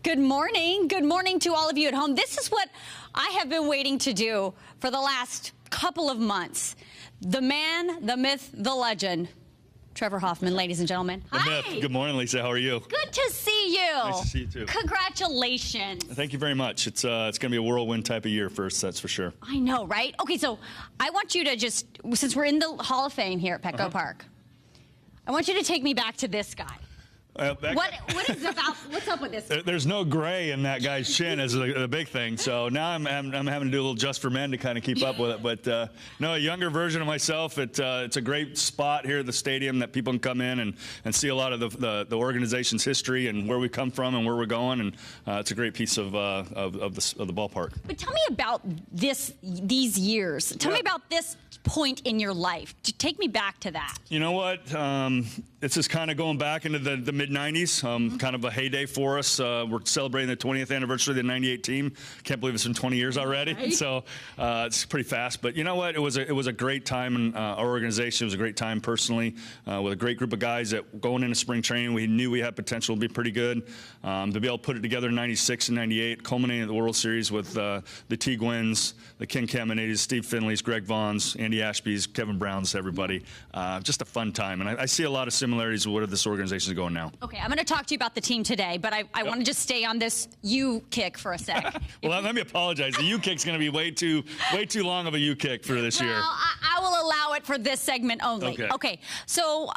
Good morning. Good morning to all of you at home. This is what I have been waiting to do for the last couple of months. The man, the myth, the legend, Trevor Hoffman, ladies and gentlemen. The myth. Good morning, Lisa. How are you? Good to see you. Nice to see you, too. Congratulations. Thank you very much. It's going to be a whirlwind type of year for us, that's for sure. I know, right? Okay, so I want you to just, since we're in the Hall of Fame here at Petco Park, I want you to take me back to this guy. What is about? What's up with this? There's no gray in that guy's chin is the big thing. So now I'm having to do a little just for men to kind of keep up with it. But no, a younger version of myself. It's a great spot here at the stadium that people can come in and see a lot of the organization's history and where we come from and where we're going. And it's a great piece of the ballpark. But tell me about these years. Tell me about this point in your life. Take me back to that. You know what? It's just kind of going back into the mid-'90s, kind of a heyday for us. We're celebrating the 20th anniversary of the '98 team. Can't believe it's been 20 years already. Right. So it's pretty fast. But you know what? It was a great time in our organization. It was a great time personally with a great group of guys that going into spring training, we knew we had potential to be pretty good. To be able to put it together in '96 and '98, culminating at the World Series with the Teague wins, the Ken Caminiti's, Steve Finley's, Greg Vaughn's, Andy Ashby's, Kevin Brown's, everybody. Just a fun time. And I see a lot of similarities with where this organization is going now. Okay, I'm going to talk to you about the team today, but I want to just stay on this U kick for a sec. Well, let me apologize. The U kick's going to be way too long of a U kick for this year. I will allow it for this segment only. Okay. So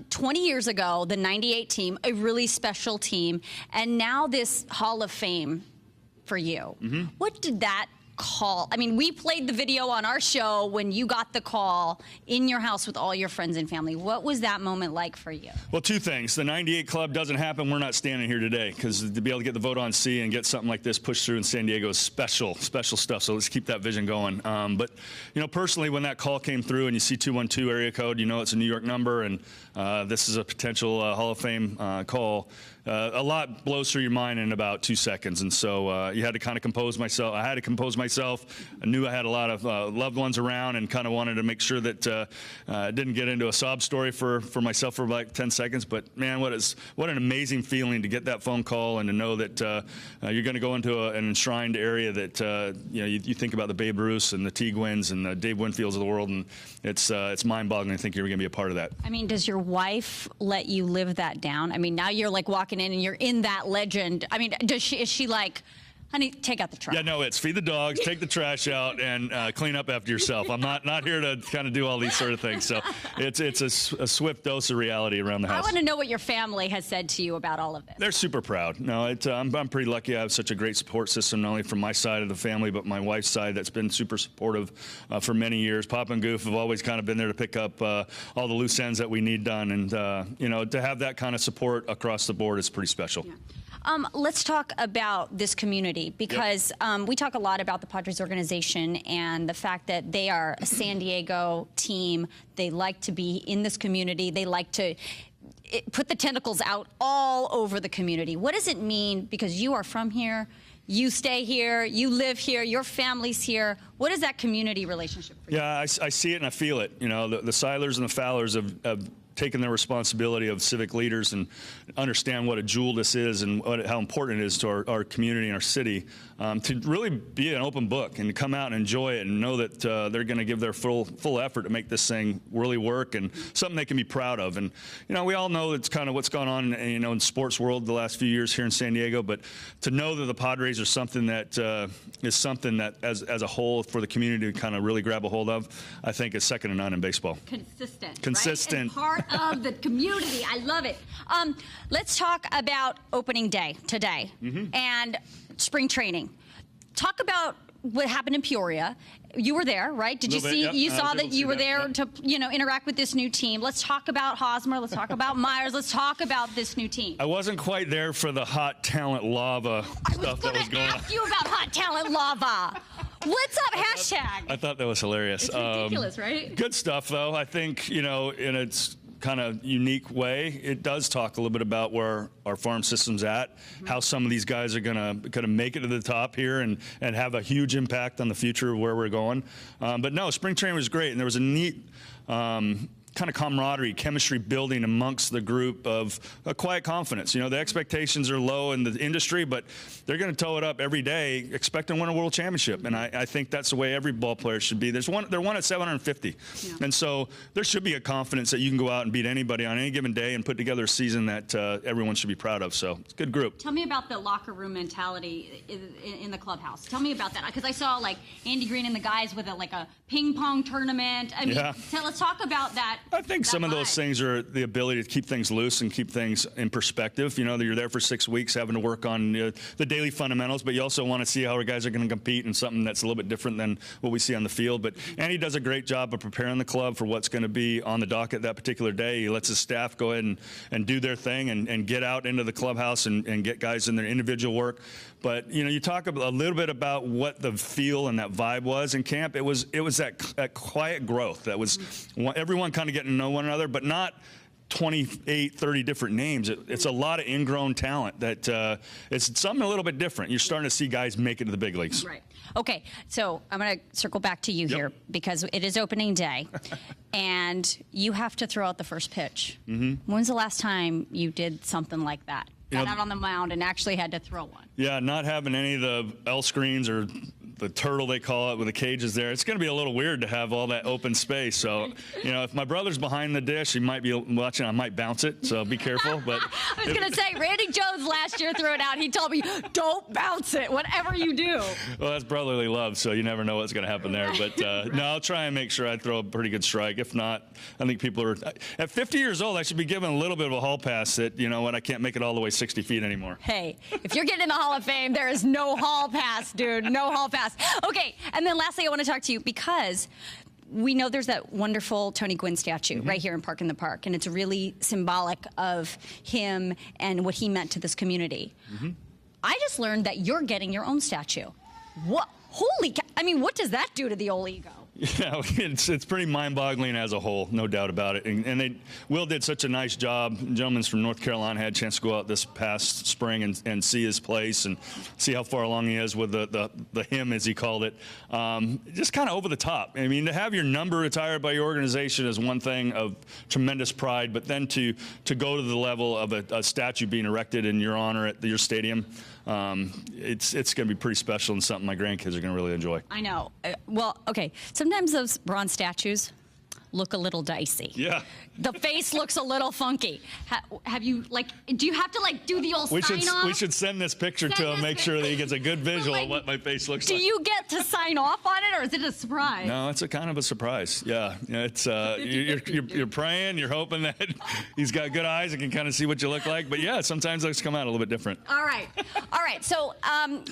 20 years ago, the '98 team, a really special team, and now this Hall of Fame for you. What did that call? I mean, we played the video on our show when you got the call in your house with all your friends and family. What was that moment like for you? Well, two things. The '98 club doesn't happen. We're not standing here today because to be able to get the vote on C and get something like this pushed through in San Diego is special stuff. So let's keep that vision going. But, you know, personally, when that call came through and you see 212 area code, you know it's a New York number and this is a potential Hall of Fame call. A lot blows through your mind in about 2 seconds. And so you had to kind of compose myself. I had to compose myself. I knew I had a lot of loved ones around and kind of wanted to make sure that I didn't get into a sob story for myself for like 10 seconds. But, man, what an amazing feeling to get that phone call and to know that you're going to go into an enshrined area that, you think about the Babe Ruths and the Teague wins and the Dave Winfields of the world. And it's mind-boggling to think you're going to be a part of that. I mean, does your wife let you live that down? I mean, now you're like walking in and you're in that legend. I mean, is she like, honey, take out the trash? Yeah, no, it's feed the dogs, take the trash out, and clean up after yourself. I'm not here to kind of do all these sort of things. So it's a swift dose of reality around the house. I want to know what your family has said to you about all of this. They're super proud. No, I'm pretty lucky. I have such a great support system, not only from my side of the family, but my wife's side that's been super supportive for many years. Pop and Goof have always kind of been there to pick up all the loose ends that we need done. And, to have that kind of support across the board is pretty special. Yeah. Let's talk about this community because we talk a lot about the Padres organization and the fact that they are a San Diego team. They like to be in this community. They like to put the tentacles out all over the community. What does it mean? Because you are from here, you stay here, you live here, your family's here. What is that community relationship for you? Yeah, I see it and I feel it. You know, the Silers and the Fowlers have taken their responsibility of civic leaders and understand what a jewel this is and how important it is to our community and our city to really be an open book and to come out and enjoy it and know that they're going to give their full effort to make this thing really work and something they can be proud of. And, we all know it's kind of what's gone on, in sports world the last few years here in San Diego, but to know that the Padres are something that is something that as a whole for the community to kind of really grab a hold of, I think is second to none in baseball. Consistent. Right? Of the community. I love it. Let's talk about opening day today and spring training. Talk about what happened in Peoria. You were there, right? Did you see? Yep. You saw that you were there to, interact with this new team. Let's talk about Hosmer. Let's talk about Myers. Let's talk about this new team. I wasn't quite there for the hot talent lava stuff that was going on. I was going to ask you about hot talent lava. What's up, hashtag? I thought that was hilarious. It's ridiculous, right? Good stuff, though. I think, in its kind of unique way, it does talk a little bit about where our farm system's at, how some of these guys are gonna make it to the top here and have a huge impact on the future of where we're going. But no, spring training was great, and there was a neat kind of camaraderie, chemistry building amongst the group of a quiet confidence. You know, the expectations are low in the industry, but they're going to toe it up every day, expecting to win a world championship. And I think that's the way every ball player should be. They're one at 750. Yeah. And so there should be a confidence that you can go out and beat anybody on any given day and put together a season that everyone should be proud of. So it's a good group. Tell me about the locker room mentality in the clubhouse. Tell me about that, because I saw like Andy Green and the guys with like a ping pong tournament. I mean, let's talk about that. I think some of those things are the ability to keep things loose and keep things in perspective. You know, you're there for 6 weeks having to work on the daily fundamentals, but you also want to see how our guys are going to compete in something that's a little bit different than what we see on the field. But Andy does a great job of preparing the club for what's going to be on the docket that particular day. He lets his staff go ahead and do their thing and get out into the clubhouse and get guys in their individual work. But, you know, you talk a little bit about what the feel and that vibe was in camp. It was that quiet growth. That was everyone kind of getting to know one another, but not 28, 30 different names. It's a lot of ingrown talent that it's something a little bit different. You're starting to see guys make it to the big leagues. Right. Okay, so I'm going to circle back to you here because it is opening day, and you have to throw out the first pitch. Mm-hmm. When's the last time you did something like that? Got out on the mound and actually had to throw one? Yeah, not having any of the L screens or the turtle they call it with the cages there. It's going to be a little weird to have all that open space. So, you know, if my brother's behind the dish, he might be watching. I might bounce it, so be careful. But I was going to say, Randy Jones last year threw it out. He told me, don't bounce it, whatever you do. Well, that's brotherly love, so you never know what's going to happen there. But no, I'll try and make sure I throw a pretty good strike. If not, I think people are at 50 years old. I should be given a little bit of a hall pass that, you know, when I can't make it all the way 60 feet anymore. Hey, if you're getting in the Hall of Fame, there is no hall pass, dude. No hall pass. Okay, and then lastly, I want to talk to you because we know there's that wonderful Tony Gwynn statue right here in Park in the Park, and it's really symbolic of him and what he meant to this community. I just learned that you're getting your own statue. What? Holy cow. I mean, what does that do to the old ego? Yeah, it's pretty mind-boggling as a whole, no doubt about it. And Will did such a nice job. Gentlemen from North Carolina had a chance to go out this past spring and see his place and see how far along he is with the hymn, as he called it. Just kind of over the top. I mean, to have your number retired by your organization is one thing of tremendous pride, but then to go to the level of a statue being erected in your honor at your stadium, it's going to be pretty special and something my grandkids are going to really enjoy. I know. Well, okay. Sometimes those bronze statues look a little dicey. Yeah. The face looks a little funky. Have you, like, do you have to, like, do the old sign-off? We should send this picture to him, make sure that he gets a good visual of what my face looks like. Do you get to sign off on it, or is it a surprise? No, it's a kind of a surprise. Yeah, it's you're praying, you're hoping that he's got good eyes and can kind of see what you look like. But yeah, sometimes those come out a little bit different. All right. So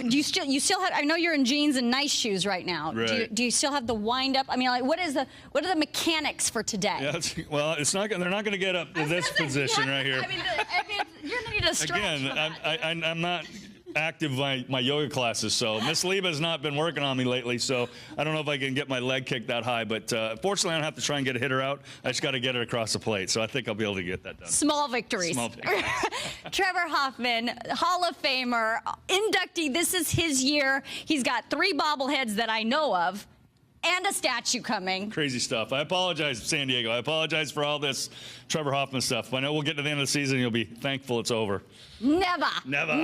you still have? I know you're in jeans and nice shoes right now. Right. Do you still have the wind up? I mean, like, what are the mechanics for today? Yeah, well, it's not. They're not going to get up to this position right here. I mean, you're going to need a stretch. Again, I'm not active my yoga classes, so Miss Liba's not been working on me lately, so I don't know if I can get my leg kicked that high, but fortunately I don't have to try and get a hitter out. I just got to get it across the plate, so I think I'll be able to get that done. Small victories. Small victories. Trevor Hoffman, Hall of Famer, inductee. This is his year. He's got 3 bobbleheads that I know of, and a statue coming. Crazy stuff. I apologize, San Diego. I apologize for all this Trevor Hoffman stuff. I know we'll get to the end of the season, you'll be thankful it's over. Never. Never.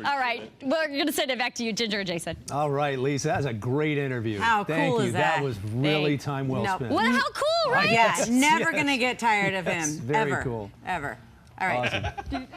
All right. We're going to send it back to you, Ginger and Jason. All right, Lisa. That was a great interview. How cool is that? That was really time well spent. Well, how cool, right? Yeah, never going to get tired of him. Very ever. cool. Ever. All right. Awesome.